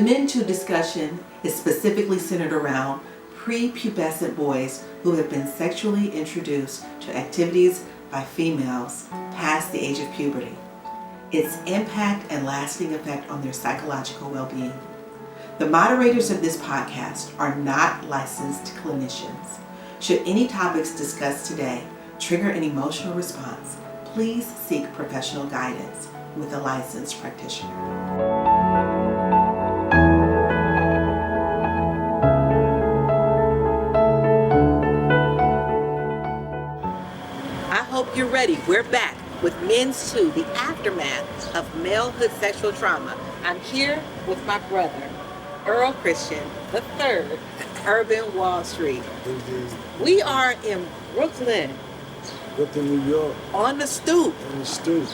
MENTOO discussion is specifically centered around prepubescent boys who have been sexually introduced to activities by females past the age of puberty, its impact and lasting effect on their psychological well-being. The moderators of this podcast are not licensed clinicians. Should any topics discussed today trigger an emotional response, please seek professional guidance with a licensed practitioner. I hope you're ready. We're back with MENTOO, the aftermath of malehood sexual trauma. I'm here with my brother, Earl Christian III, Urban Wall Street. Indeed. We are in Brooklyn. Brooklyn, New York. On the stoop. On the stoop.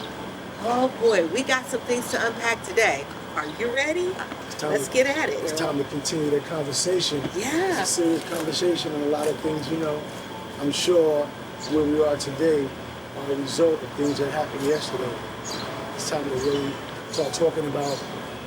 Oh boy, we got some things to unpack today. Are you ready? Let's get at it. It's time to continue that conversation. Yeah. It's a serious conversation on a lot of things, I'm sure where we are today are a result of things that happened yesterday. It's time to really start talking about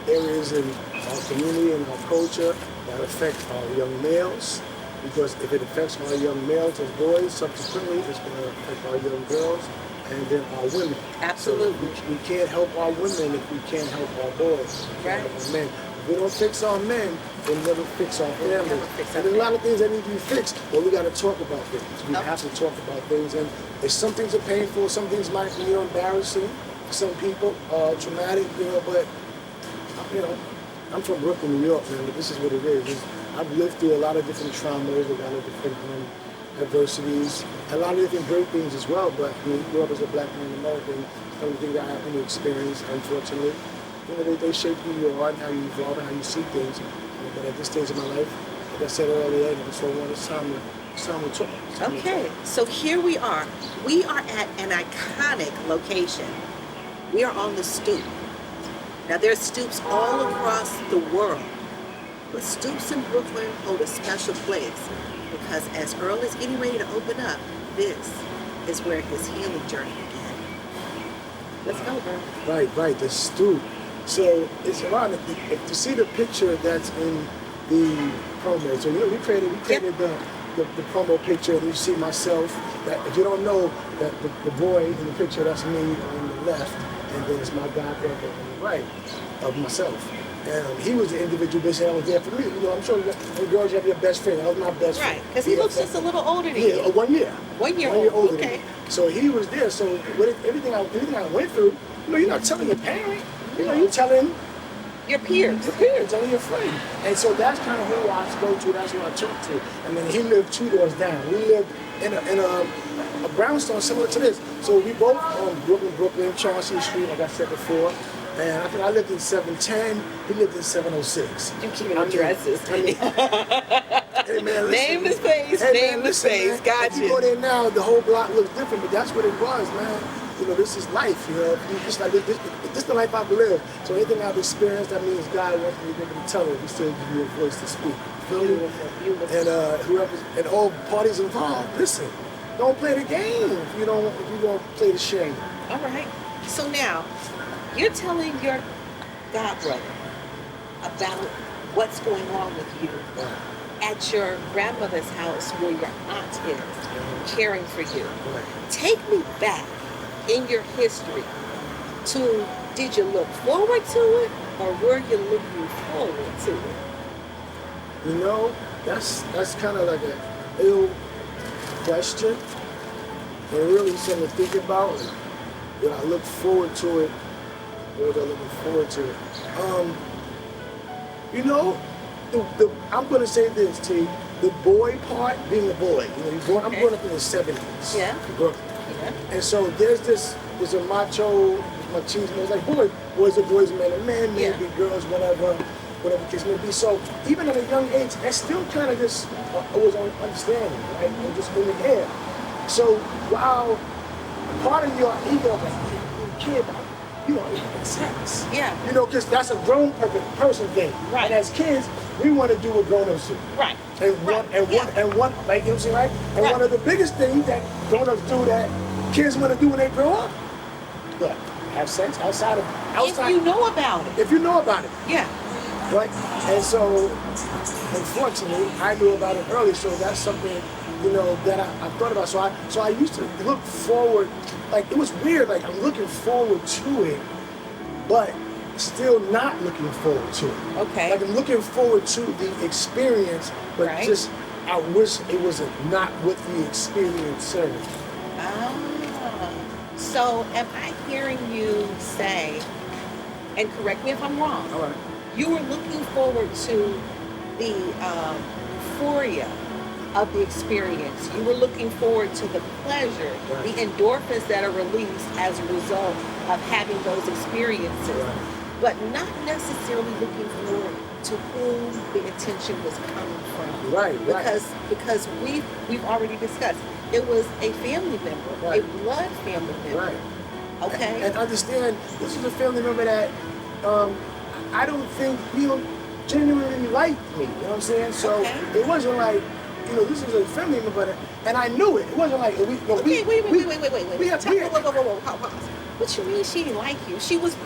areas in our community and our culture that affect our young males. Because if it affects our young males and boys, subsequently it's going to affect our young girls and then our women. Absolutely. So we can't help our women if we can't help our boys. We can't help our men. If we don't fix our men, we'll never fix our families. And there's a lot of things that need to be fixed, but we got to talk about things. We have to talk about things. And if some things are painful, some things might be embarrassing for some people, traumatic, but I'm from Brooklyn, New York, man. This is what it is. I've lived through a lot of different traumas, a lot of different adversities, a lot of different great things as well. But when you grow up as a black man in America, some of the things that I happen to experience, unfortunately, they shape who you are and how you evolve and how you see things. But at this stage of my life, like I said earlier, it's time to talk. Okay, so here we are. We are at an iconic location. We are on the stoop. Now there's stoops all across the world, but stoops in Brooklyn hold a special place because as Earl is getting ready to open up, this is where his healing journey began. Let's go, Earl. Right, the stoop. So it's ironic to see the picture that's in the promo. So we created the promo picture, and you see myself. That if you don't know that the boy in the picture, that's me on the left, and then it's my godbrother on the right of myself. And he was the individual that was there for me. I'm sure the girls have your best friend. That was my best friend. Right, because he looks just a little older than you. Yeah, 1 year. 1 year older okay. than me. So he was there. So everything I went through, you're not telling your parent. You're telling your peers. Telling your friend. And so that's kind of who I spoke to. That's who I talked to. And then he lived 2 doors down. We lived in a brownstone similar to this. So we both on Brooklyn, Chauncey Street, like I said before. And I think I lived in 710. He lived in 706. You keep addresses. Hey man, listen. Name the space. Name the space. Gotcha. If you go there now, the whole block looks different, but that's what it was, man. This is life. This is the life I've lived. So anything I've experienced, that means God wants me to be able to tell it. He still give you a voice to speak. Beautiful. And whoever and all parties involved, listen. Don't play the game if you don't play the shame. All right. So now, you're telling your godbrother about what's going on with you at your grandmother's house where your aunt is caring for you. Right. Take me back in your history to, did you look forward to it or were you looking forward to it? That's kind of like an ill question. But really something to think about. Did I look forward to it? Or was I looking forward to it? I'm going to say this, T. The boy part, being a boy. I'm growing up in the 70s. Yeah. In Brooklyn. Yeah. And so there's a macho, machismo. It's like boys are boys, men are men, maybe girls, whatever the case may be. So even at a young age, I still kind of just was understanding, right? And just in the air. So while part of your ego, you care about, it's sex. Yeah. Because that's a grown person thing. Right. And as kids, we want to do what grown-ups do. Right. One of the biggest things that grown-ups do that kids want to do when they grow up, have sex outside. If you know about it. If you know about it. Yeah. right? And so, unfortunately, I knew about it early, so that's something, you know, that I thought about. So I used to look forward, like, it was weird, like, I'm looking forward to it, but still not looking forward to it. Okay. Like, I'm looking forward to the experience, but Right. just, I wish it was not with the experiencer. Ah. So am I hearing you say, and correct me if I'm wrong, All right. you were looking forward to the euphoria of the experience. You were looking forward to the pleasure, Right. the endorphins that are released as a result of having those experiences, Right. but not necessarily looking forward to whom the attention was coming from. Right, right. Because we've already discussed it was a family member, Right. a blood family member. Right. Okay. And understand, this is a family member that I don't think, you know, genuinely liked me. You know what I'm saying? So Okay. it wasn't like, you know, this is a family member, and I knew it. It wasn't like we. No, Okay, wait. We have, Whoa, pause. What you mean she didn't like you? She was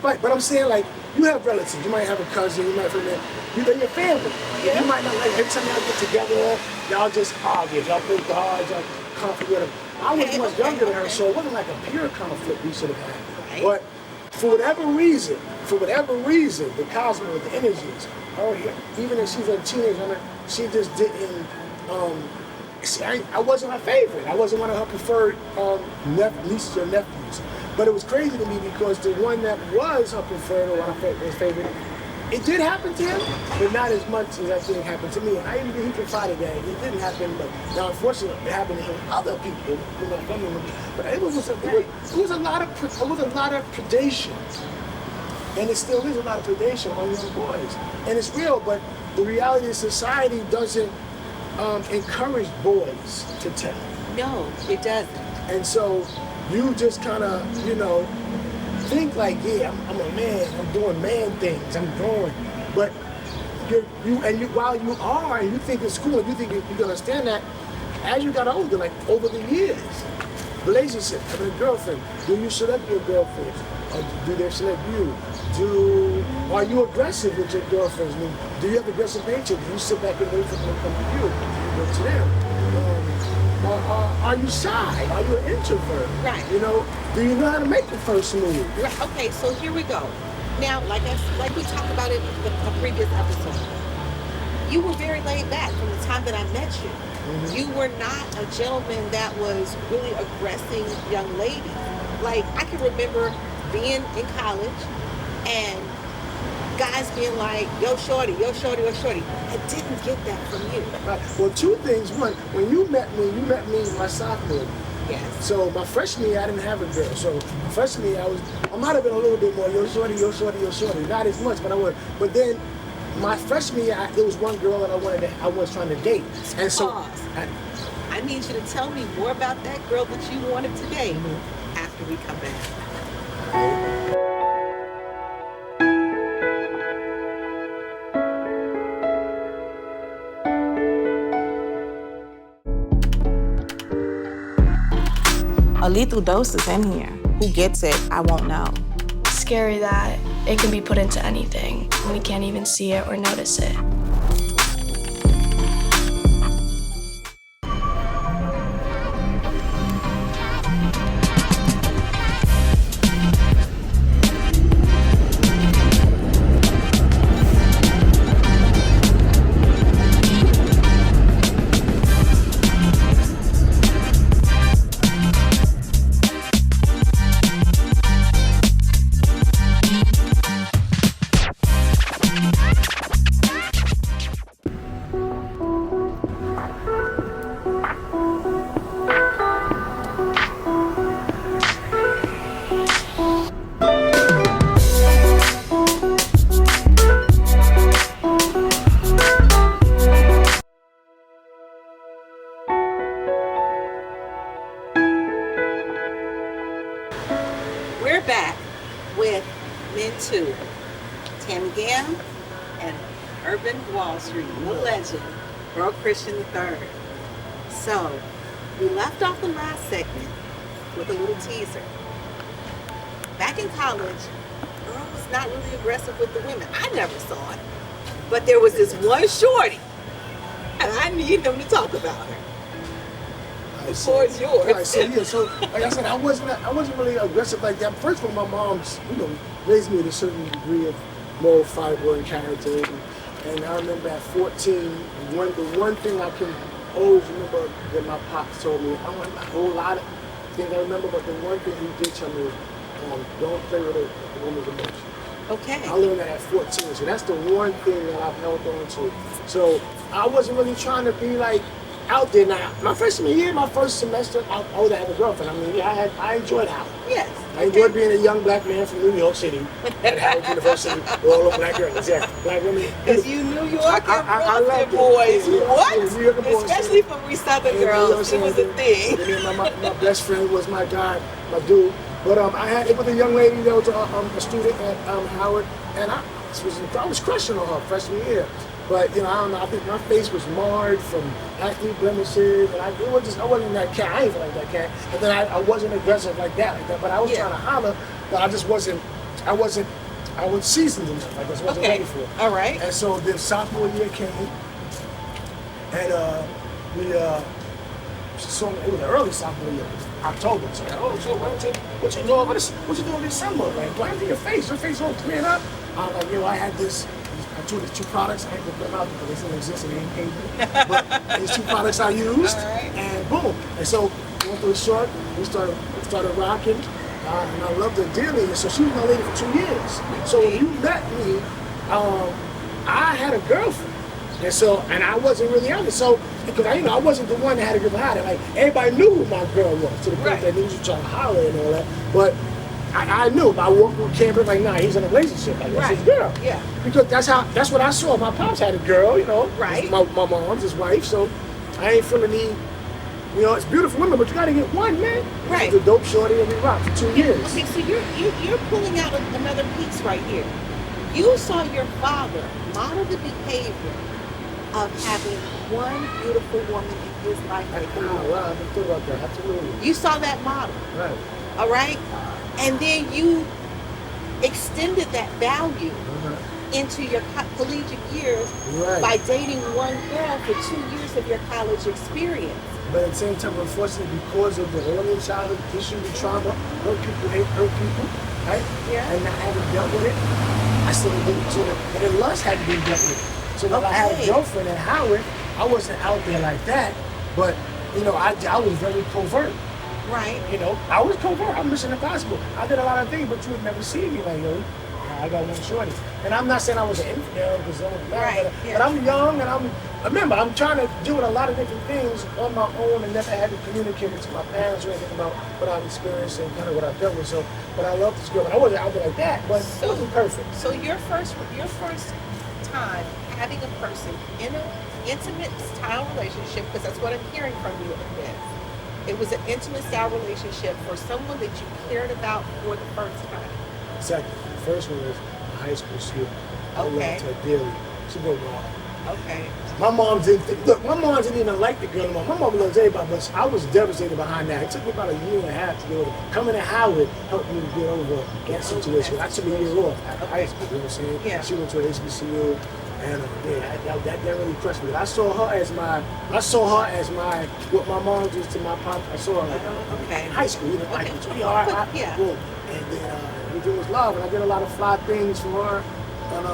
right, but I'm saying, like, you have relatives. You might have a cousin. You might have a you're your family. Yeah. You might not like every time y'all get together, y'all just argue. Y'all play cards. Y'all conflict with them. I was much younger than her, so it wasn't like a pure conflict we should have had. Right. But for whatever reason, the cosmos, the energies, even if she's a teenager, she just didn't. I wasn't her favorite. I wasn't one of her preferred nieces or nephews. But it was crazy to me because the one that was her preferred or one of her favorite, it did happen to him, but not as much as I think happened to me. And I even he confided that it didn't happen, but now unfortunately it happened to him, other people, you know, family members. But it was a lot of predation, and it still is a lot of predation on young boys, and it's real. But the reality is society doesn't encourage boys to tell. no, it doesn't. And so you just kind of, you know, think like, yeah, I'm a man, I'm doing man things, I'm growing. But while you are, and you think it's cool, and you think you can understand that, as you got older, like over the years, relationship, having a girlfriend, do you select your girlfriends? Or do they select you? Are you aggressive with your girlfriends? I mean, do you have aggressive nature? Do you sit back and wait for them to come to you? You go to them. Are you shy? Are you an introvert? Right. You know, do you know how to make the first move? Right. Okay, so here we go. Now, like we talked about in the previous episode, you were very laid back from the time that I met you. Mm-hmm. You were not a gentleman that was really aggressing young ladies. Like, I can remember being in college and guys being like, yo shorty, yo shorty, yo shorty. I didn't get that from you. Right. Well, two things. One, when you met me my sophomore year. Yes. So my freshman year, I didn't have a girl. So my freshman year, I might have been a little bit more, yo shorty, yo shorty, yo shorty. Not as much, but I would. But then my freshman year, there was one girl that I was trying to date. And so Pause. I need you to tell me more about that girl that you wanted to date after we come back. A lethal dose is in here. Who gets it, I won't know. Scary that it can be put into anything and we can't even see it or notice it. We're back with MENTOO, Tammy Gam, and Urban Wall Street, the legend, Earl Christian III. So, we left off the last segment with a little teaser. Back in college, girl was not really aggressive with the women. I never saw it. But there was this one shorty, and I need them to talk about her. The floor is yours. Right, so like I said, I wasn't really aggressive like that. First of all, my mom's, raised me with a certain degree of moral fiber and character. And I remember at 14, the one thing I can always remember that my pops told me, I don't remember a whole lot of things I remember, but the one thing he did tell me was, don't play with a woman's emotions. Okay. I learned that at 14, so that's the one thing that I've held on to. So I wasn't really trying to be like out there. Now, my freshman year, my first semester, I would have a girlfriend. I mean, yeah, I enjoyed Howard. Yes. I enjoyed being a young black man from New York City at Howard University with all the black girls, yeah, black women. Because you New York I loved boys, it. what? Yeah, New York boys. Especially for we Southern girls, it was a thing. And then my best friend was my guy, my dude. But it was a young lady that was a student at Howard, and I was crushing on her freshman year. But I don't know. I think my face was marred from acne blemishes, and I wasn't that cat. I ain't feel like that cat. And then I wasn't aggressive like that. But I was trying to holler, but I just wasn't. I was seasoned enough. I just wasn't ready for it. All right. And so then sophomore year came, and so it was an early sophomore year, October. So so what you doing this? What you doing this summer? Like, why do your face all cleared up? I'm like, I had this. I took these two products. I ain't gonna put them out because they still exist and they ain't paid me. But these two products I used, and boom. And so went through a short. We started rocking, and I loved her dearly. And so she was my lady for 2 years. So when you met me, I had a girlfriend. And I wasn't really out there. So, because I wasn't the one that had a girl behind it. Like, everybody knew who my girl was, to the point that niggas were trying to holler and all that. But I knew. I walked through campus like, nah, he's in a relationship. Like, that's his girl. Yeah. Because that's what I saw. My pops had a girl, Right. My mom's his wife. So I ain't feeling it's beautiful women, but you gotta get one, man. Right. The dope shorty and we rocked for 2 years. Okay, so you're pulling out another piece right here. You saw your father model the behavior of having one beautiful woman in his life. Wow, I didn't think about that. Absolutely. You saw that model. Right. All right? And then you extended that value into your collegiate years by dating one girl for 2 years of your college experience. But at the same time, unfortunately, because of the early childhood issue and trauma, hurt people, right? Yeah. And not having dealt with it, I still didn't. And then lust had to be dealt with. So when I had a girlfriend at Howard, I wasn't out there like that, but I was very covert. Right. I was covert. I'm Mission Impossible. I did a lot of things, but you would never see me like, I got one shorty. And I'm not saying I was an infidel because but I'm young and remember, I'm trying to do a lot of different things on my own and never had to communicate it to my parents or anything about what I've experienced and kind of what I've dealt with. So, but I love this girl. But I wasn't out there like that, but it wasn't perfect. So your first time having a person in an intimate style relationship, because that's what I'm hearing from you with. It was an intimate style relationship for someone that you cared about for the first time. Exactly. The first one was a high school student. I loved her dearly. She went wrong. Okay. My mom didn't even like the girl anymore. My mom loves everybody, but I was devastated behind that. It took me about a year and a half to get over. Coming to Howard helped me get over that situation. I took a year off after high school, you know what I'm saying? Yeah. She went to an HBCU, and that really crushed me. I saw her as what my mom did to my pop. I saw her in high school, like sweetheart. Boom. And then everything was love, and I did a lot of fly things for her, and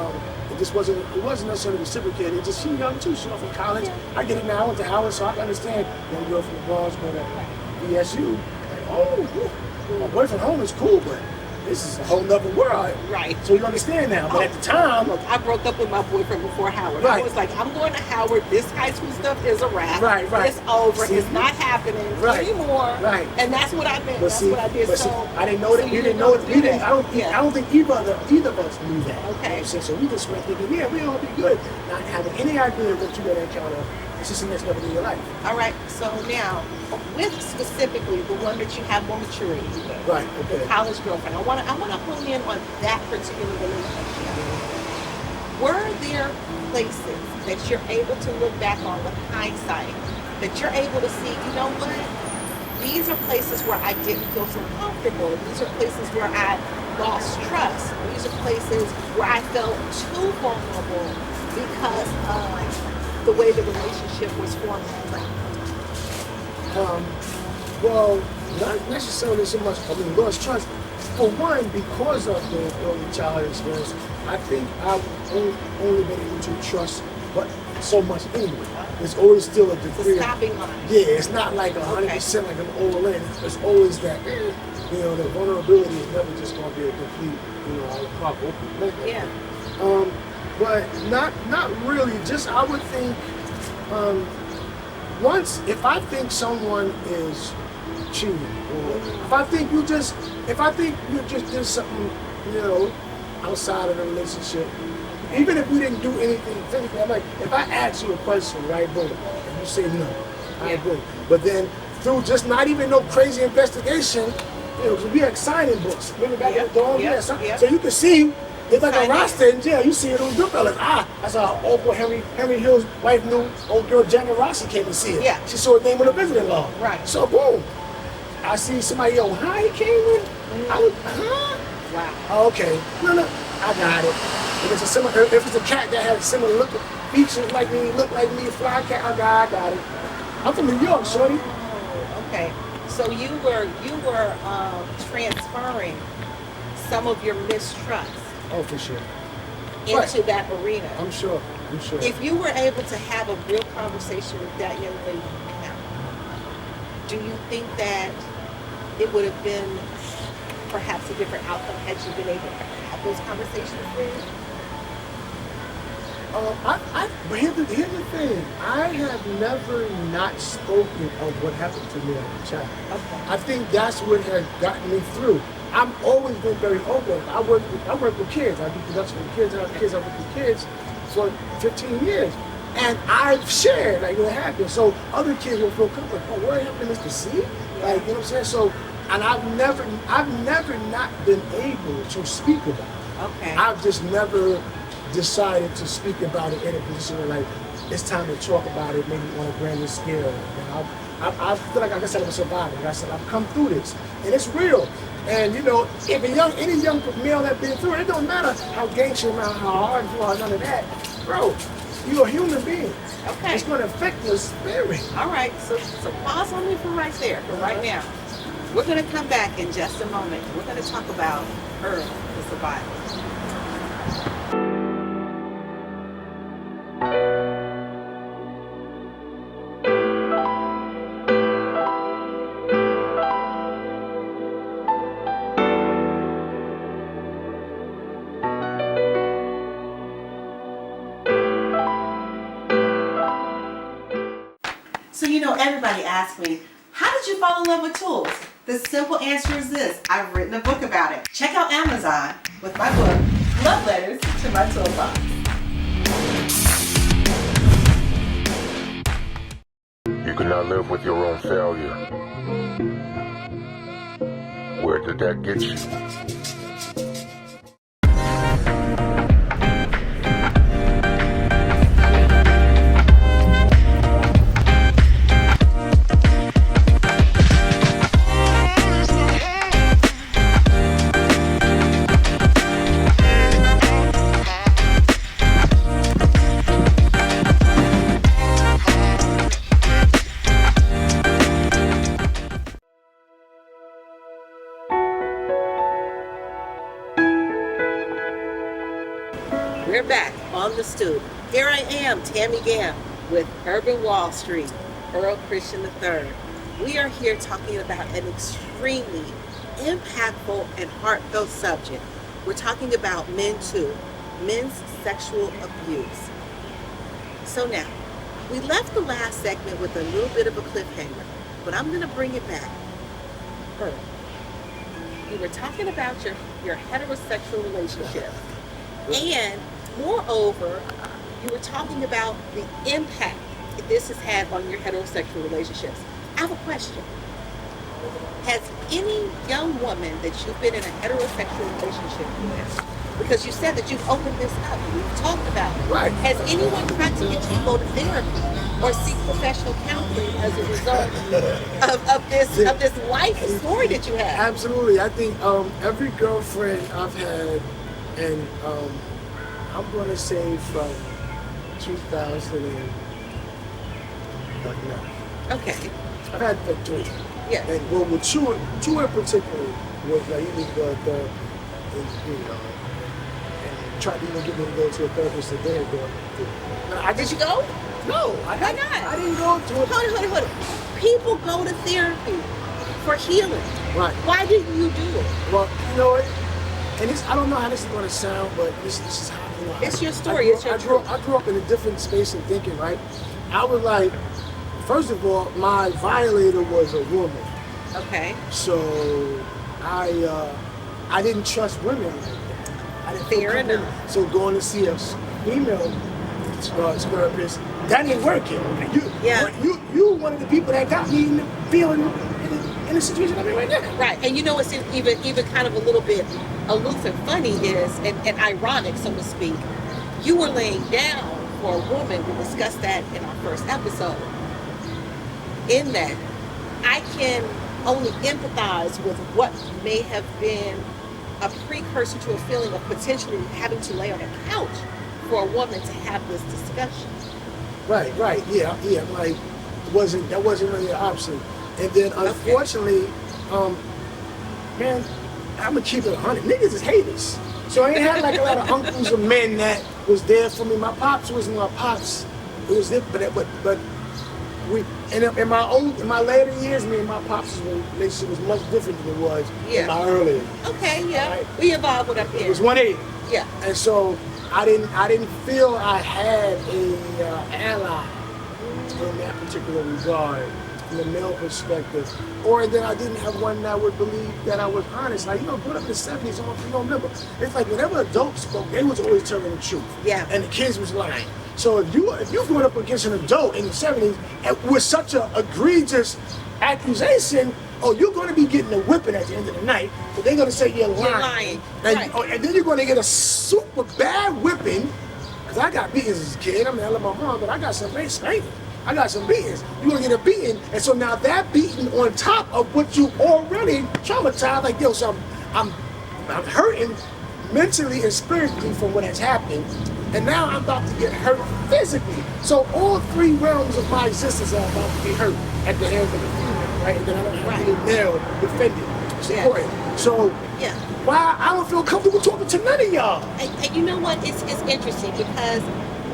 it wasn't necessarily reciprocated. It's just she young too. She went from college. Yeah. I get it now. I went to Howard, so I can understand. Young girl from the Bronx going to BSU. Like, my boyfriend home is cool, but this is a whole nother world. Right. So you understand now. But at the time, look, I broke up with my boyfriend before Howard. Right. I was like, I'm going to Howard. This high school stuff is a wrap. Right. It's over. It's not happening anymore. Right. And that's what I meant. That's what I did. I didn't know that. You didn't know that. I don't think either of us knew that. Okay. So we just went thinking, we'll all be good, not having any idea of what you're going to encounter. It's just the next level in your life. All right. So now, with specifically the one that you have more maturity with, right? Okay. The college girlfriend. I want to hone in on that particular relationship. Were there places that you're able to look back on with hindsight that you're able to see? You know what? These are places where I didn't feel so comfortable. These are places where I lost trust. These are places where I felt too vulnerable because of the way the relationship was formulated. Well, not necessarily so much, lost trust. For one, because of the early childhood experience, I think I've only been able to trust but so much anyway. There's always still a degree. It's a stopping line. Yeah, it's not like 100% like an all in. There's always that, the vulnerability is never just going to be a complete, all the pop open. Yeah. But not really. Just I would think, if I think someone is cheating, or if I think you just did something, outside of the relationship, even if we didn't do anything physically, I'm like, if I ask you a question, right, boom, and you say no, I boom. But then through just not even no crazy investigation, because we had signing books. Remember back in the dorm? So you can see, it's like a roster in jail. You see it on Goodfellas. That's how old boy Henry Hill's wife knew old girl Janet Rossi came to see it. Yeah. She saw her name on the visiting log. Right. So boom, I see somebody, he came in. I was, Wow. Oh, okay. No, I got it. If it's a cat that has similar look, features like me, look like me, fly cat, I got it. I'm from New York, shorty. Okay. So you were transferring some of your mistrust Oh, for sure. into that arena. I'm sure. If you were able to have a real conversation with that young lady now, do you think that it would have been perhaps a different outcome had you been able to have those conversations with her? But here's the thing. I have never not spoken of what happened to me as a child. Okay. I think that's what has gotten me through. I've always been very open. I work with kids. I do production with kids. I work with kids for 15 years. And I've shared what happened. So other kids will feel comfortable. Oh, what happened, Mr. C? You know what I'm saying? So, and I've never not been able to speak about it. Okay. I've just never decided to speak about it in a position where it's time to talk about it, maybe on a grander scale. I feel like I said, I'm a survivor. Like I said, I've come through this, and it's real. And if any young male that's been through it, it don't matter how gangster, how hard you are, none of that, bro. You're a human being. Okay. It's going to affect your spirit. All right. So pause on me for right there, for right now. We're going to come back in just a moment. We're going to talk about Earl, the survivor. So everybody asks me, how did you fall in love with tools? The simple answer is this: I've written a book about it. Check out Amazon with my book, Love Letters to My Toolbox. You cannot live with your own failure. Where did that get you? We're back on the stoop. Here I am, Tammy Gam, with Urban Wall Street, Earl Christian III. We are here talking about an extremely impactful and heartfelt subject. We're talking about MENTOO, men's sexual abuse. So now, we left the last segment with a little bit of a cliffhanger, but I'm going to bring it back. Earl, you were talking about your heterosexual relationship. And moreover, you were talking about the impact that this has had on your heterosexual relationships. I have a question. Has any young woman that you've been in a heterosexual relationship with, because you said that you've opened this up and we've talked about it, Right. has anyone tried to get you to go to therapy or seek professional counseling as a result of this life story that you have. Absolutely. I think every girlfriend I've had, and I'm going to say from 2009. Okay. I've had like 3. Yeah. And well, with two in particular was like he was the and tried to even get me to go to a therapist that they had gone to. Did you go? No, Why not? I didn't go to it. Hold on. People go to therapy for healing. Right. Why didn't you do it? Well, you know what? And this, I don't know how this is going to sound, but this is how, you know. It's your story. It's your truth. I grew up in a different space of thinking, right? I was like, first of all, my violator was a woman. Okay. So I didn't trust women like that. I didn't feel Fair comfortable. enough. So going to see a female therapist, that ain't working. You one of the people that got me in the feeling in the situation I'm in right now. Right. And you know what's even kind of a little bit aloof and funny is, and ironic, so to speak, you were laying down for a woman. We discussed that in our first episode. In that, I can only empathize with what may have been a precursor to a feeling of potentially having to lay on a couch for a woman to have this discussion. Right, yeah. Like, that wasn't really an option. And then, unfortunately, man, I'm gonna keep it 100. Niggas is haters. So I ain't had like a lot of uncles or men that was there for me. My pops wasn't my pops. It was different, but we in my later years, me and my pops' relationship was much different than it was in my earlier. Okay, yeah. Right? We evolved with our It parents. was 180. Yeah. And so I didn't feel I had a ally in that particular regard, from the male perspective, or that I didn't have one that would believe that I was honest. Like, growing up in the 70s, you don't remember. It's like whenever adults spoke, they was always telling the truth. Yeah. And the kids was lying. So if you going up against an adult in the 70s and with such an egregious accusation, you're going to be getting a whipping at the end of the night, but they're going to say you're lying. You're lying. And, Right. and then you're going to get a super bad whipping, because I got beatings as a kid. I mean, I love my mom, but I got some spanking. I got some beatings. You're going to get a beating, and so now that beating on top of what you already traumatized, like, so I'm hurting mentally and spiritually from what has happened, and now I'm about to get hurt physically. So all 3 realms of my existence are about to be hurt at the hands of the female, right? And then I don't have any male defending, supporting. So why I don't feel comfortable talking to none of y'all. And you know what? It's interesting because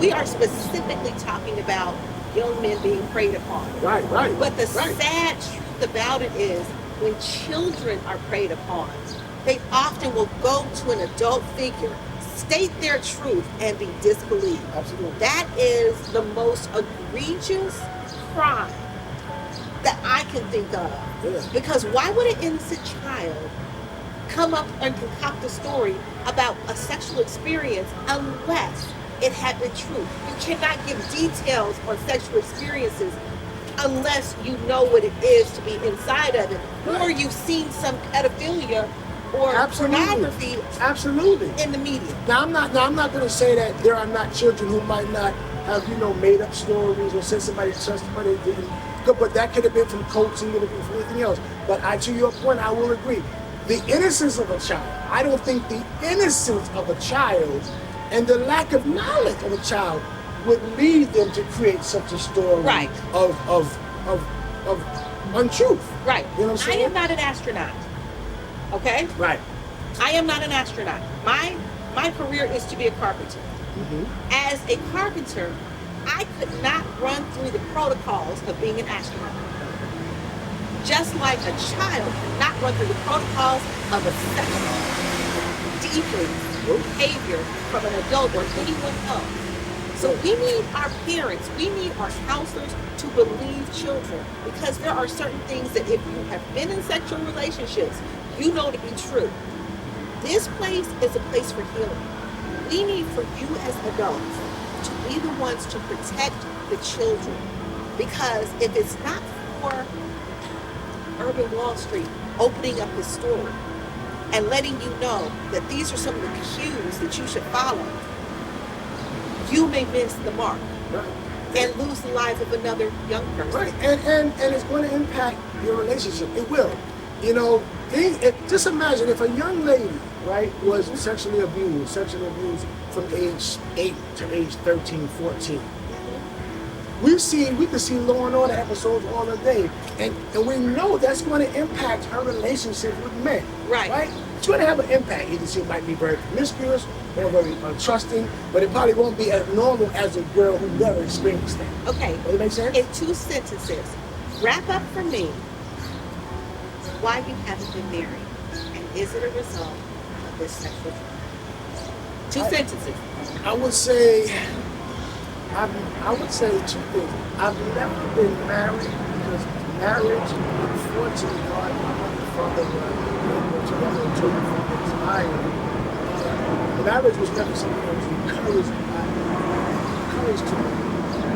we are specifically talking about young men being preyed upon. Right. But the sad truth about it is when children are preyed upon, they often will go to an adult figure, state their truth, and be disbelieved. Absolutely. That is the most egregious crime that I can think of. Yeah. Because why would an innocent child come up and concoct a story about a sexual experience unless it had been true? You cannot give details on sexual experiences unless you know what it is to be inside of it, or you've seen some pedophilia or pornography in the media. Now I'm not going to say that there are not children who might not have made up stories or said somebody trusted somebody that didn't. But that could have been from coaching, it could have been from anything else. But to your point, I will agree. The innocence of a child. I don't think the innocence of a child and the lack of knowledge of a child would lead them to create such a story of untruth. Right. You know what I'm saying? I am not an astronaut. Okay? Right. I am not an astronaut. My career is to be a carpenter. Mm-hmm. As a carpenter, I could not run through the protocols of being an astronaut. Just like a child cannot run through the protocols of a sexual deviant behavior from an adult or anyone else. So we need our parents, we need our counselors to believe children, because there are certain things that if you have been in sexual relationships, you know to be true. This place is a place for healing. We need for you as adults to be the ones to protect the children, because if it's not for Urban Wall Street opening up his story and letting you know that these are some of the cues that you should follow, you may miss the mark. Right. and lose the life of another young person. Right, and it's going to impact your relationship. It will. You know, just imagine if a young lady, right, was sexually abused from age 8 to age 13, 14. We can see Law and Order episodes all the day, and we know that's going to impact her relationship with men. Right. It's going to have an impact. Either she might be very promiscuous or very untrusting, but it probably won't be as normal as a girl who never experienced that. Okay. Does that make sense? In 2 sentences, wrap up for me why you haven't been married, and is it a result of this sexual trauma? 2 sentences. I would say 2 things. I've never been married because marriage, unfortunately, God, my mother, father, together and children from this island. Marriage was never something that was encouraged to me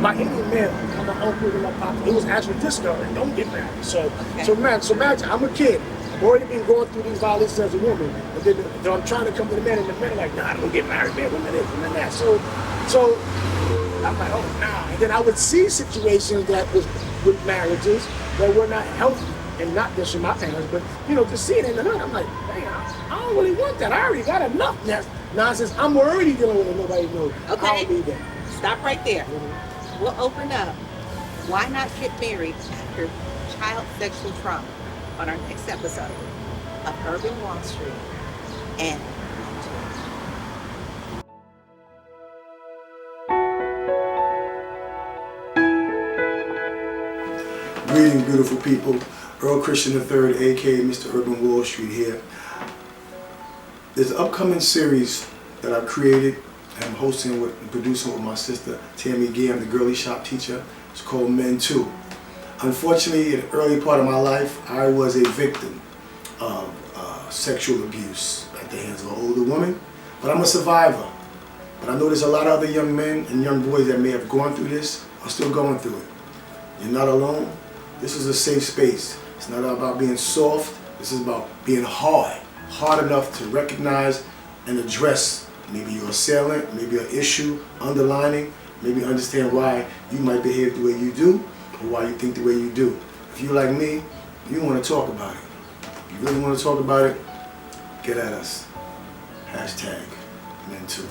by any man. My uncle and my papa. It was actually discouraged. Don't get married. So imagine I'm a kid. I've already been going through these violations as a woman, and then I'm trying to come to the man, and the men are like, nah, don't get married, man. Women this, women that. So I'm like, oh, nah. And then I would see situations that was with marriages that were not healthy, and not just from my parents, but just seeing it in the hood. I'm like, man, I don't really want that. I already got enough nonsense. I'm already dealing with it. Nobody knows. Okay. I don't need that. Stop right there. We'll open up. Why not get married after child sexual trauma on our next episode of Urban Wall Street and Greetings, beautiful people. Earl Christian III, aka Mr. Urban Wall Street here. There's an upcoming series that I've created and I'm hosting and producing with my sister Tammy Gay. I'm the girly shop teacher. It's called MENTOO. Unfortunately, in the early part of my life, I was a victim of sexual abuse at the hands of an older woman, but I'm a survivor. But I know there's a lot of other young men and young boys that may have gone through this or still going through it. You're not alone. This is a safe space. It's not about being soft. This is about being hard enough to recognize and address maybe your assailant, maybe an issue, underlining, maybe understand why you might behave the way you do or why you think the way you do. If you're like me, you want to talk about it. If you really want to talk about it, get at us. #MENTOO.